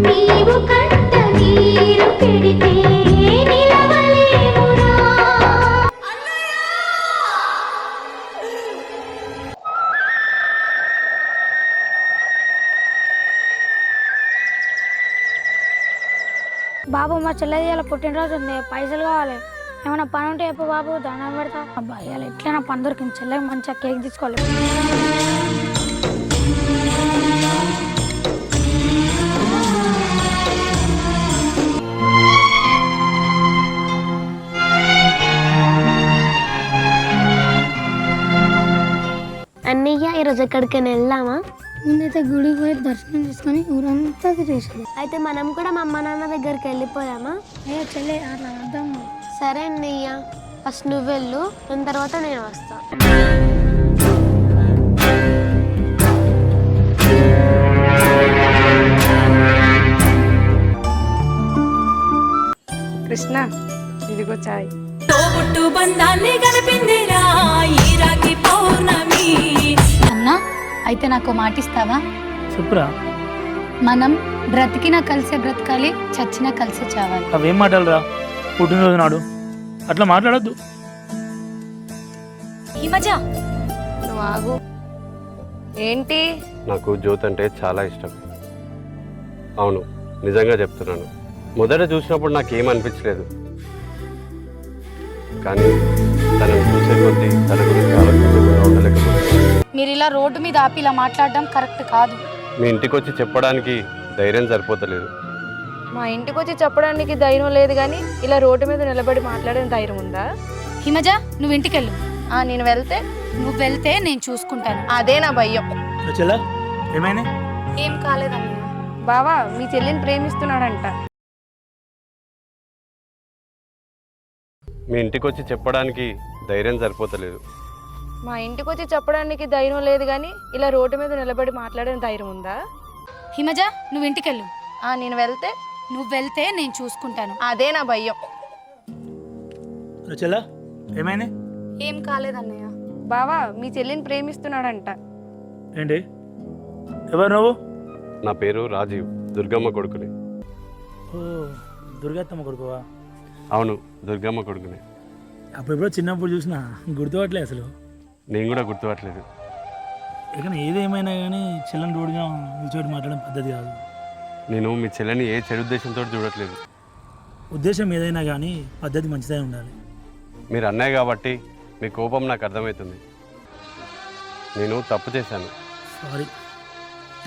నీవు కంట నీరు పెడితే నిలవలేమురా. బాబు మా చెల్లెది ఇలా పుట్టినరోజు ఉంది, పైసలు కావాలి. ఏమైనా పని ఉంటే చెప్పు బాబు, దండం పెడతా. అబ్బా ఇలా ఎట్లైనా పని దొరికింది, చెల్లెకి మంచిగా కేక్ తీసుకోవాలి. అన్నయ్య ఈరోజు ఎక్కడికైనా వెళ్దామా? ముందైతే గుడికి పోయి దర్శనం చేసుకొని ఊరంతా తిరిగేసాడు. అయితే మనం కూడా మా అమ్మ నాన్న దగ్గరికి వెళ్ళిపోయామా? ఏ చెల్లె అట్లా అర్థం. సరే అన్నయ్య, ఫస్ట్ నువ్వు వెళ్ళు, దాని తర్వాత నేను వస్తా. కృష్ణ ఇదిగో చాయ్. తోబుట్టు బంధాన్ని కలిపిందిరా ఈ రాఖీ పౌర్ణమి. అన్నా అయితే నాకు మాటిస్తావా? చెప్పురా. మనం బ్రతికినా కలిసే బ్రతకాలి, చచ్చినా కలిసే చావాలి. అవేం మాటలురా, పుట్టినరోజు నాడు అట్లా మాట్లాడద్దు. ఈ మజా నువ్వు ఆగు. ఏంటి? నాకు జ్యోతి అంటే చాలా ఇష్టం. అవును, నిజంగా చెప్తున్నాను. మొదట చూసినప్పుడు నాకేం అనిపించలేదు, కానీ తనను చూసే కొద్దీ తన గురించి ఆలోచించకుండా ఉండలేకపోతుంది. మీరు ఇలా రోడ్డు మీద ఆపి ఇలా మాట్లాడడం కరెక్ట్ కాదు. మీ ఇంటికి వచ్చి చెప్పడానికి ధైర్యం సరిపోతలేదు. మా ఇంటికి వచ్చి చెప్పడానికి ధైర్యం లేదు, కానీ ఇలా రోడ్డు మీద నిలబడి మాట్లాడే ధైర్యం ఉందా? హిమజ నువ్వు ఇంటికెళ్ళు. నేను వెళ్తే? నువ్వు వెళ్తే నేను చూసుకుంటాను. అదే నా భయం. చెల్లా ఏమైనా? ఏం కాలేదన్నయ్య. బావా మీ చెల్లిని ప్రేమిస్తున్నాడంట. మీ ఇంటికి వచ్చి చెప్పడానికి ధైర్యం సరిపోతలేదు. మా ఇంటికి వచ్చి చెప్పడానికి ధైర్యం లేదు, కానీ ఇలా రోడ్డు మీద నిలబడి మాట్లాడే ధైర్యం ఉందా? హిమజ నువ్వు ఇంటికెళ్ళు. నేను వెళ్తే? నువ్వు వెళ్తే నేను చూసుకుంటాను. అదే నా భయం. చెల్లా ఏమైనా? ఏం కాలేదన్నయ్య. బావా మీ చెల్లిని ప్రేమిస్తున్నాడంట. ఏంటి? ఎవరు నువ్వు? నా పేరు రాజీవ్, దుర్గమ్మ కొడుకుని. ఓ దుర్గత్తమ్మ కొడుకువా? అవును, దుర్గమ్మ కొడుకుని. అప్పుడెప్పుడో చిన్నప్పుడు చూసినా, గుర్తుపట్టలే అసలు. నేను కూడా గుర్తుపట్టలేదు. ఇక ఏదేమైనా కానీ చెల్లని రోడ్డుగా నిల్చోటి మాట్లాడడం పద్ధతి కాదు. నేను మీ చెల్లని ఏ చెడు ఉద్దేశంతో చూడట్లేదు. ఉద్దేశం ఏదైనా కానీ పద్ధతి మంచిదే ఉండాలి. మీరు అన్నయ్య కాబట్టి మీ కోపం నాకు అర్థమవుతుంది. నేను తప్పు చేశాను. సారీ.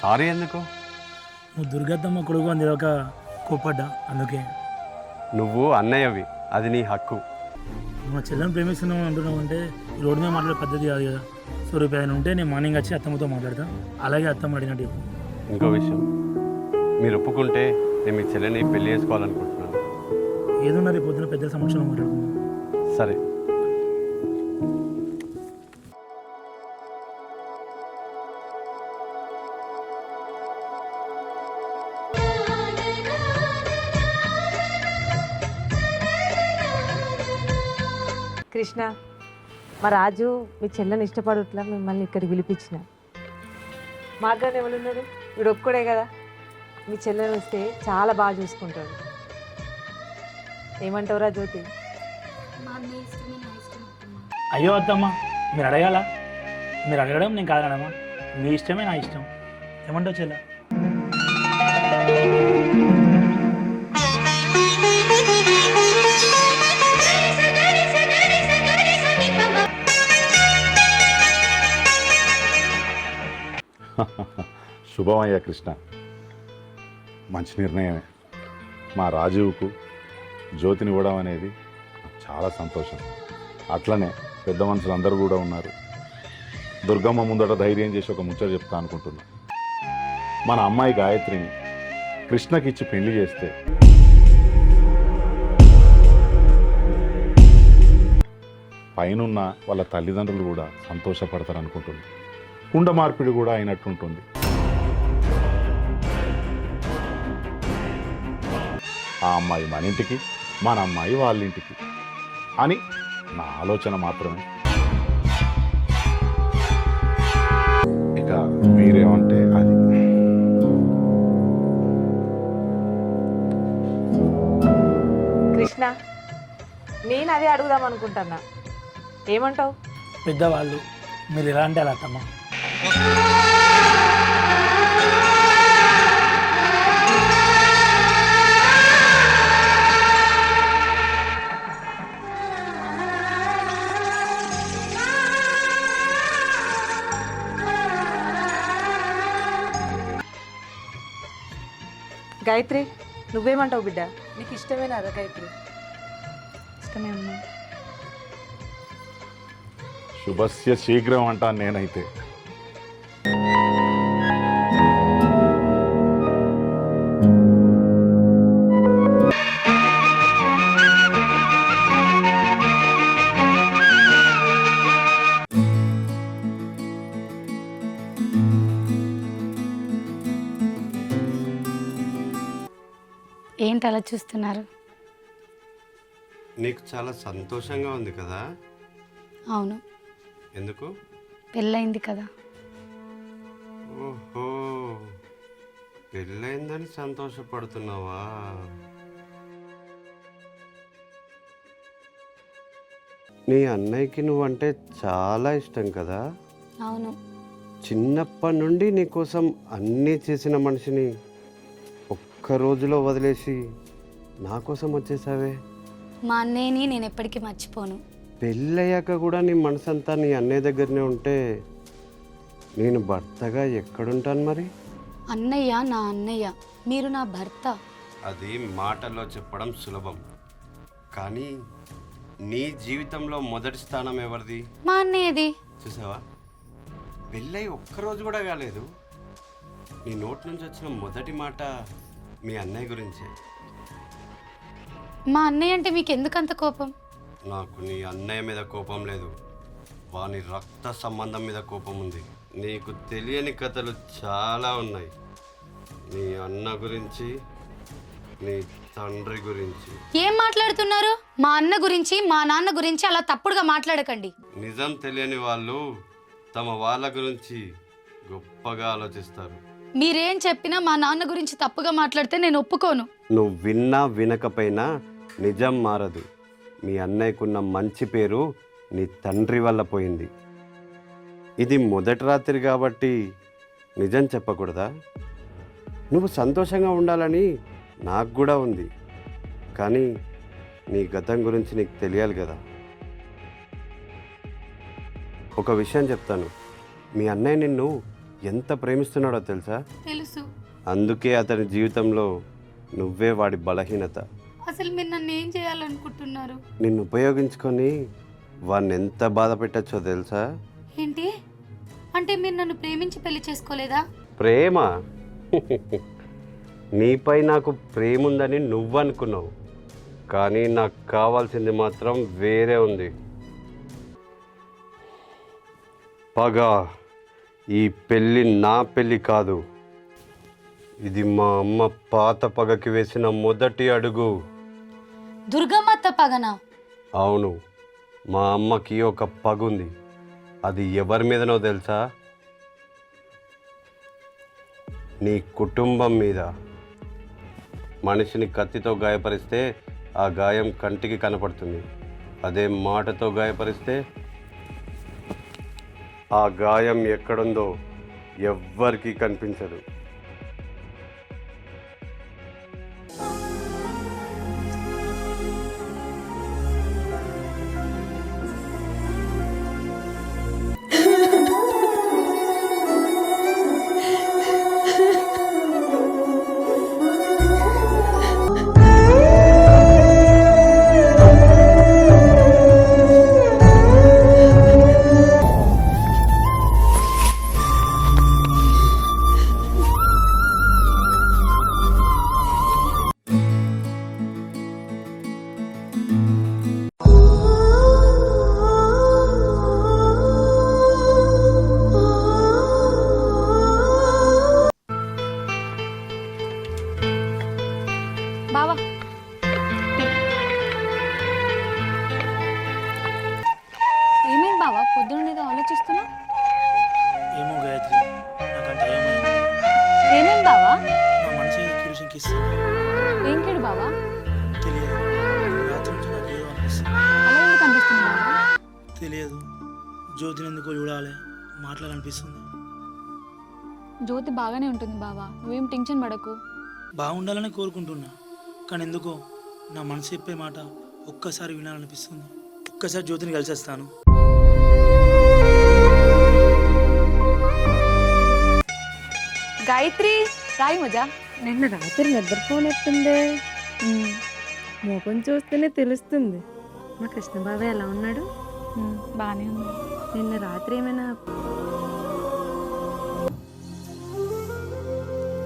సారీ ఎందుకు? నువ్వు దుర్గత్తమ్మ కొడుకు అని ఒక కోప్పడ్డా, అందుకే. నువ్వు అన్నయ్యవి, అది నీ హక్కు. మా చెల్లెని ప్రేమిస్తున్నావు అంటున్నావు అంటే రోడ్డు మీద మాట్లాడే పద్ధతి కాదు కదా. సో రేపు ఏదైనా ఉంటే నేను మార్నింగ్ వచ్చి అత్తమ్మతో మాట్లాడతా, అలాగే అత్తమ్మ అడిగినట్టు. ఇంకో విషయం, మీరు ఒప్పుకుంటే నేను మీ చెల్లెని పెళ్లి చేసుకోవాలనుకుంటున్నాను. ఏదన్నా రేపు పొద్దున పెద్ద సమక్షంలో మాట్లాడుకున్నాను. సరే. కృష్ణ, మా రాజు మీ చెల్లని ఇష్టపడట్లా మిమ్మల్ని ఇక్కడికి పిలిపించిన. మాట్లాడే ఎవరున్నారు? వీడు ఒక్కడే కదా. మీ చెల్లెని వస్తే చాలా బాగా చూసుకుంటాడు. ఏమంటావురా జ్యోతి? అయ్యో అత్తమ్మ, మీరు అడగాల? మీరు అడగడం నేను కాదనమ్మా. మీ ఇష్టమే నా ఇష్టం. ఏమంటావు చెల్ల? శుభమయ్యా కృష్ణ, మంచి నిర్ణయమే. మా రాజీవ్కు జ్యోతిని ఇవ్వడం అనేది చాలా సంతోషం. అట్లనే పెద్ద మనుషులు అందరూ కూడా ఉన్నారు. దుర్గమ్మ ముందట ధైర్యం చేసి ఒక ముచ్చట చెప్తా అనుకుంటున్నా. మన అమ్మాయి గాయత్రిని కృష్ణకి ఇచ్చి పెళ్లి చేస్తే పైనున్న వాళ్ళ తల్లిదండ్రులు కూడా సంతోషపడతారు అనుకుంటున్నా. కుండ మార్పిడి కూడా అయినట్టుంటుంది. ఆ అమ్మాయి మన ఇంటికి, మన అమ్మాయి వాళ్ళ ఇంటికి అని నా ఆలోచన మాత్రమే. ఇక మీరేమంటే అది. కృష్ణ, నేను అదే అడుగుదాం అనుకుంటున్నా, ఏమంటావు? పెద్దవాళ్ళు మీరు ఎలా అంటే అలా అత్తమ్మ. గాయత్రి, నువ్వేమంటావు బిడ్డ? నీకు ఇష్టమేనా గాయత్రి? ఇష్టమే అమ్మా. శుభస్య శీఘ్రం అంటాను నేనైతే. ఏంటి అలా చూస్తున్నారు? నీకు చాలా సంతోషంగా ఉంది కదా? అవును, ఎందుకు? పెళ్ళయింది కదా. ఓహో, పెళ్ళైందని సంతోషపడుతున్నావా? నీ అన్నయ్యకి నువ్వంటే చాలా ఇష్టం కదా? అవును, చిన్నప్పటి నుండి నీకోసం అన్నీ చేసిన మనిషిని ఒక్క రోజులో వదిలేసి నా కోసం వచ్చేసావే. మా అన్నయ్యని నేను ఎప్పటికీ మర్చిపోను. పెళ్ళయ్యాక కూడా నీ మనసంతా నీ అన్నయ్య దగ్గరనే ఉంటే నేను భర్తగా ఎక్కడుంటాను మరి? అన్నయ్య నా అన్నయ్య, మీరు నా భర్త. అది మాటల్లో చెప్పడం సులభం, కానీ నీ జీవితంలో మొదటి స్థానం ఎవరిది? మా అన్నయ్యది. చూసావా, పెళ్ళై ఒక్కరోజు కూడా కాలేదు, నీ నోటి నుంచి వచ్చిన మొదటి మాట మీ అన్నయ్య గురించే. మా అన్నయ్య అంటే మీకు ఎందుకంత కోపం? నాకు నీ అన్నయ్య మీద కోపం లేదు, వాని రక్త సంబంధం మీద కోపం ఉంది. నీకు తెలియని కథలు చాలా ఉన్నాయి, నీ అన్న గురించి, నీ తండ్రి గురించి. ఏం మాట్లాడుతున్నారు? మా అన్న గురించి మా నాన్న గురించి అలా తప్పుడుగా మాట్లాడకండి. నిజం తెలియని వాళ్ళు తమ వాళ్ళ గురించి గొప్పగా ఆలోచిస్తారు. మీరేం చెప్పినా మా నాన్న గురించి తప్పుగా మాట్లాడితే నేను ఒప్పుకోను. నువ్వు విన్నా వినకపోయినా నిజం మారదు. మీ అన్నయ్యకున్న మంచి పేరు నీ తండ్రి వల్ల పోయింది. ఇది మొదటి రాత్రి కాబట్టి నిజం చెప్పకూడదా? నువ్వు సంతోషంగా ఉండాలని నాకు కూడా ఉంది, కానీ నీ గతం గురించి నీకు తెలియాలి కదా. ఒక విషయం చెప్తాను, మీ అన్నయ్య నిన్ను ఎంత ప్రేమిస్తున్నాడో తెలుసా? తెలుసు. అందుకే అతని జీవితంలో నువ్వే వాడి బలహీనత. అసలు మీరు నన్ను ఏం చేయాలనుకుంటున్నారు? నిన్ను ఉపయోగించుకొని వాడిని ఎంత బాధ పెట్టచ్చో తెలుసా? ఏంటి అంటే మీరు నన్ను ప్రేమించి పెళ్లి చేసుకోలేదా? ప్రేమ? నీపై నాకు ప్రేమ ఉందని నువ్వు అనుకున్నావు, కానీ నాకు కావాల్సింది మాత్రం వేరే ఉంది. పగ. ఈ పెళ్ళి నా పెళ్ళి కాదు, ఇది మా అమ్మ పాత పగకి వేసిన మొదటి అడుగు. దుర్గమ్మత్త పగనా? అవును, మా అమ్మకి ఒక పగుంది. అది ఎవరి మీదనో తెలుసా? నీ కుటుంబం మీద. మనిషిని కత్తితో గాయపరిస్తే ఆ గాయం కంటికి కనపడుతుంది, అదే మాటతో గాయపరిస్తే ఆ గాయం ఎక్కడుందో ఎవ్వరికీ కనిపించదు. బావా, ఏమేం బావా పొద్దున్న ఏదో ఆలోచిస్తున్నా? ఏమో గాయత్రి, నాకంత ఏమైంది. ఏమేం బావా? నా మనసు కిరుషంకి ఇస్తుంది. ఏంటి బావా? తెలియదు, తెలియదు. జ్యోతిని ఎందుకో చూడాలి, మాట్లాడాలనిపిస్తుంది. జ్యోతి బాగానే ఉంటుంది బావా, నువ్వేం టెన్షన్ పడకు. బాగుండాలని కోరుకుంటున్నా, కానీ ఎందుకో నా మనసు చెప్పే మాట ఒక్కసారి వినాలనిపిస్తుంది. ఒక్కసారి జ్యోతిని కలిసేస్తాను. గాయత్రి, రాయి మజా. నిన్న రాత్రి నిద్రపోనట్టుందే. ముఖం చూస్తేనే తెలుస్తుంది. మా కృష్ణబాబాయ్ ఎలా ఉన్నాడు? బాగానే ఉంది. నిన్న రాత్రి ఏమైనా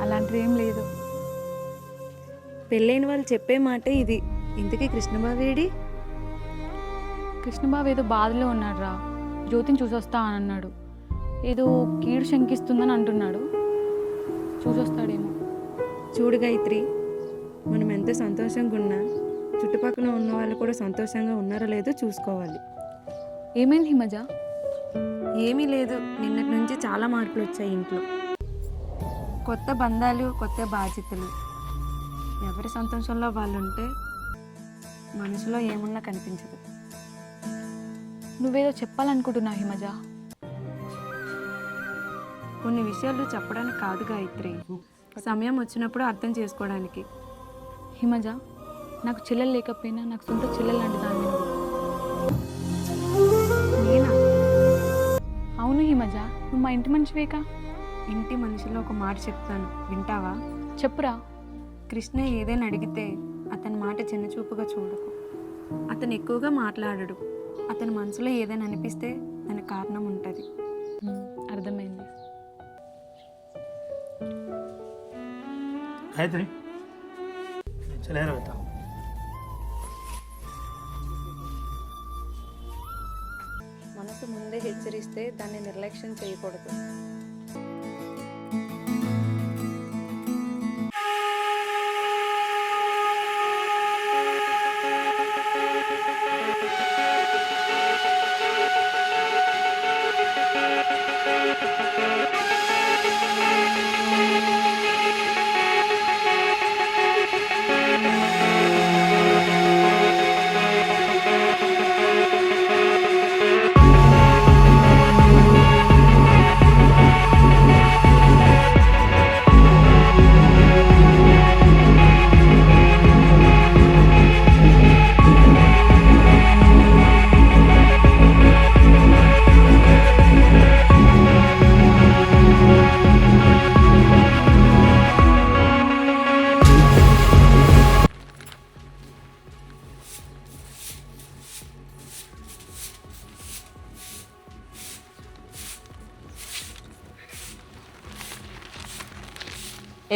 అలాంటిది ఏం లేదు. పెళ్ళైన వాళ్ళు చెప్పే మాటే ఇది. ఇంతకీ కృష్ణబాబేడి? కృష్ణబాబు ఏదో బాధలో ఉన్నాడు రా. జ్యోతిని చూసొస్తా అని అన్నాడు. ఏదో కీడు శంకిస్తుందని అంటున్నాడు. చూసొస్తాడేమో. చూడు గాయత్రి, మనం ఎంత సంతోషంగా ఉన్నా చుట్టుపక్కల ఉన్న వాళ్ళు కూడా సంతోషంగా ఉన్నారో లేదో చూసుకోవాలి. ఏమైంది హిమజ? ఏమీ లేదు, నిన్నటి నుంచి చాలా మార్పులు వచ్చాయి ఇంట్లో. కొత్త బంధాలు, కొత్త బాధ్యతలు. ఎవరి సంతోషంలో వాళ్ళు ఉంటే మనసులో ఏమున్నా కనిపించదు. నువ్వేదో చెప్పాలనుకుంటున్నావు హిమజ. కొన్ని విషయాలు చెప్పడానికి కాదు గాయత్రి, సమయం వచ్చినప్పుడు అర్థం చేసుకోవడానికి. హిమజ, నాకు చెల్లెలు లేకపోయినా నాకు సొంత చెల్లెలు లాంటి దాన్ని నువ్వు. నేనా? అవును హిమజ, నువ్వు మా ఇంటి మనిషివేకా. ఇంటి మనిషిలో ఒక మాట చెప్తాను, వింటావా? చెప్పురా. కృష్ణ ఏదైనా అడిగితే అతని మాట చిన్నచూపుగా చూడకు. అతను ఎక్కువగా మాట్లాడడు. అతని మనసులో ఏదైనా అనిపిస్తే దానికి కారణం ఉంటుంది. అర్థమైంది. గాయత్రి, చలేరా వెళ్తా. మనసు ముందే హెచ్చరిస్తే దాన్ని నిర్లక్ష్యం చేయకూడదు.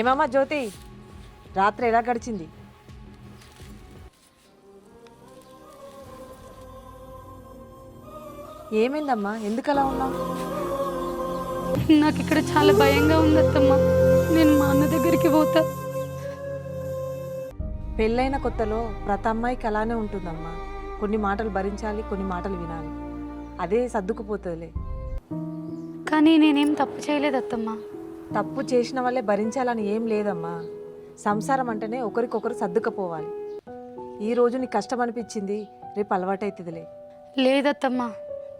ఏమమ్మా జ్యోతి, రాత్రి ఎలా గడిచింది? ఏమైందమ్మా, ఎందుకు అలా ఉన్నావు? నాకు ఇక్కడ చాలా భయంగా ఉంది అత్తమ్మ. నేను మా అన్న దగ్గరికి పోతా. పెళ్ళైన కొత్తలో ప్రతి అమ్మాయికి అలానే ఉంటుందమ్మా. కొన్ని మాటలు భరించాలి, కొన్ని మాటలు వినాలి. అదే సర్దుకుపోతుందిలే. కానీ నేనేం తప్పు చేయలేదు అత్తమ్మ. తప్పు చేసిన వాళ్ళే భరించాలని ఏం లేదమ్మా. సంసారం అంటేనే ఒకరికొకరు సర్దుకపోవాలి. ఈరోజు నీకు కష్టం అనిపించింది, రేపు అలవాటవుతుందిలే. లేదత్తమ్మ,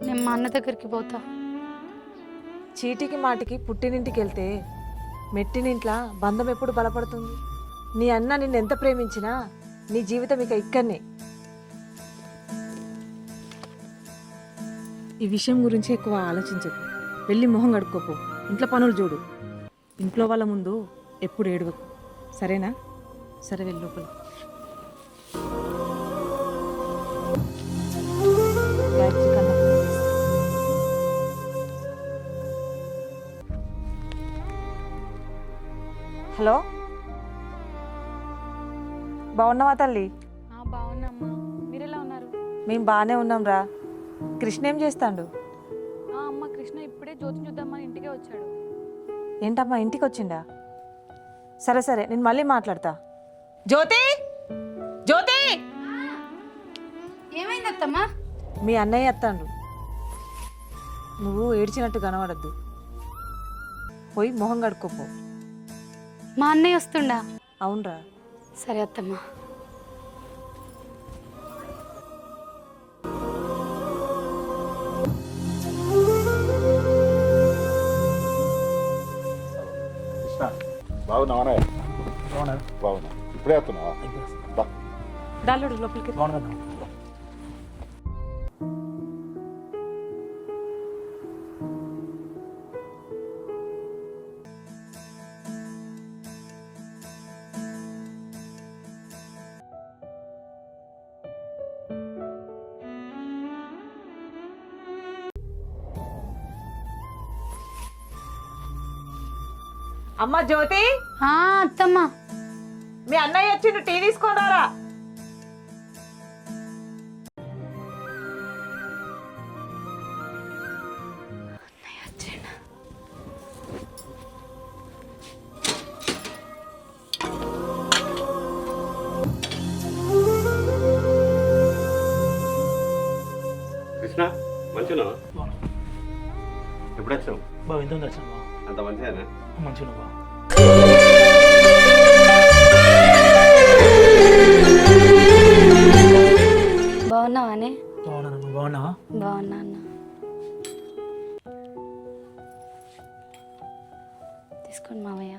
నేను మా అన్న దగ్గరికి పోతా. చీటికి మాటికి పుట్టినింటికి వెళ్తే మెట్టినింట్లా బంధం ఎప్పుడు బలపడుతుంది? నీ అన్న నిన్ను ఎంత ప్రేమించినా నీ జీవితం ఇక ఇక్కడనే. ఈ విషయం గురించి ఎక్కువ ఆలోచించకు. వెళ్ళి మొహం కడుక్కోపో, ఇంట్లో పనులు చూడు. ఇంట్లో వాళ్ళ ముందు ఎప్పుడు ఏడవకు, సరేనా? సరే, వెళ్ళి లోపల. హలో, బాగున్నావా తల్లి? బాగున్నామ్మా, మీరెలా ఉన్నారు? మేము బాగానే ఉన్నాం రా. కృష్ణ ఏం చేస్తాడు? అమ్మ, కృష్ణ ఇప్పుడే జ్యోతిని చూద్దామని ఇంటికే వచ్చాడు. ఏంటమ్మా, ఇంటికి వచ్చిండా? సరే సరే, నేను మళ్ళీ మాట్లాడతా. జ్యోతి, జ్యోతి! ఏమైంది అత్తమ్మా? మీ అన్నయ్య ఎత్తాడు. నువ్వు ఏడ్చినట్టు కనబడద్దు. పోయి మొహం కడుక్కోపో. మా అన్నయ్య వస్తుండా? అవునరా. సరే అత్తమ్మ. బాగున్నావా? బాగున్నారు బాగున్నా. ఇప్పుడే వస్తున్నావా? బా. దానిలో లోపలికి బాగున్నారు కదా? అమ్మ జ్యోతి, అత్తమ్మ మీ అన్నయ్య వచ్చిండు, టీ తీసుకున్నారా? కృష్ణ మంచిగా ఎప్పుడు వచ్చావు? బాగా ఎంత వచ్చాను బా, అంత మంచిదేనా? మంచిగా బా. బాగున్నావానే? బాగున్నాను. నువ్వు బాగున్నావా? బాగున్నా అన్న. తీసుకోండి మామయ్య.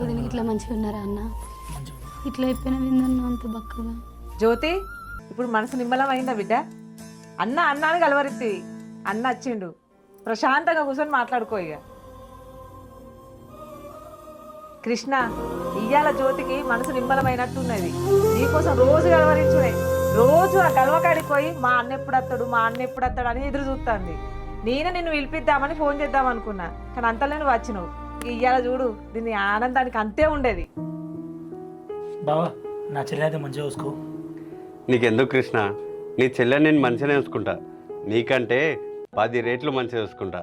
దీనికి ఇట్లా మంచిగా ఉన్నారా అన్న? మంచిగా ఇట్లా అయిపోయిన విందన్న అంత బక్కగా. జ్యోతి, ఇప్పుడు మనసు నిమ్మలం అయిందా బిడ్డ? అన్న అన్నాని కలవరిత్తి, అన్న వచ్చిండు, ప్రశాంతంగా కూర్చొని మాట్లాడుకో ఇక. కృష్ణ, ఇయ్యాల జ్యోతికి మనసు నిమ్మలమైనట్టున్నది. నీకోసం రోజు కలవరించుడే, రోజు ఆ గలవకాడికి పోయి మా అన్న ఎప్పుడు వస్తాడు అని ఎదురు చూస్తుంది. నేనే నిన్ను పిలిపిద్దామని ఫోన్ చేద్దాం అనుకున్నా, కానీ అంతలో నువ్వు వచ్చినావు. ఇయ్యాల చూడు, దీన్ని ఆనందానికి అంతే ఉండేది. బావా, నా చెల్లి అయితే మంచిగా చూసుకో. నీకెందుకు కృష్ణ, నీ చెల్లెని నేను మంచిగానే చూసుకుంటా, నీకంటే 10 రెట్లు మంచిగా చూసుకుంటా.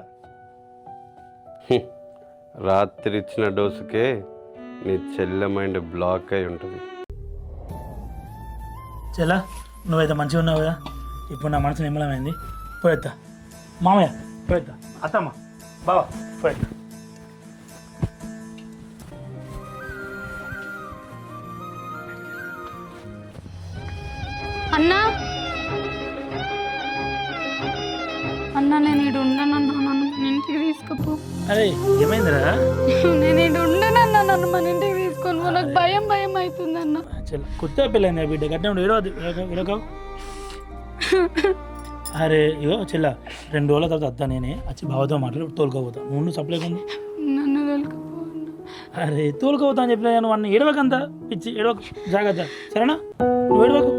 రాత్రి ఇచ్చిన డోసుకే నీ చెల్లె మైండ్ బ్లాక్ అయి ఉంటుంది. చెల్లా, నువ్వైతే మంచిగా ఉన్నావు కదా, ఇప్పుడు నా మనసు నిమ్మలమైంది. పోయేద్దా మామయ్య, పోయేద్దా. అత్తమ్మ, బావా, పోయేద్దా. అన్నా అన్న, నేను ఇటు ఉండనన్నా, నన్ను మన ఇంటికి తీసుకుపో. అరే ఏమైందిరా? నేను ఇటు ఉండనన్నా, నన్ను మన ఇంటికి తీసుకొని పో. నాకు భయం అవుతుందన్న. చెల్ల కొత్త పెళ్ళైంది బిడ్డ, గట్టిన ఏడవ. అరే ఇగో చెల్ల, 2 రోజుల తర్వాత వద్దా, నేనే వచ్చి బావతో మాట్లాడి తోలుకోపోతా. నువ్వు సప్లై ఉంది. నన్ను తోలుకపో. అరే తోలుకోపోతా అని చెప్పలే, నువ్వు అన్న ఏడవకంతా పిచ్చి, ఏడవకు, జాగ్రత్త సరేనా? నువ్వు ఏడవకు.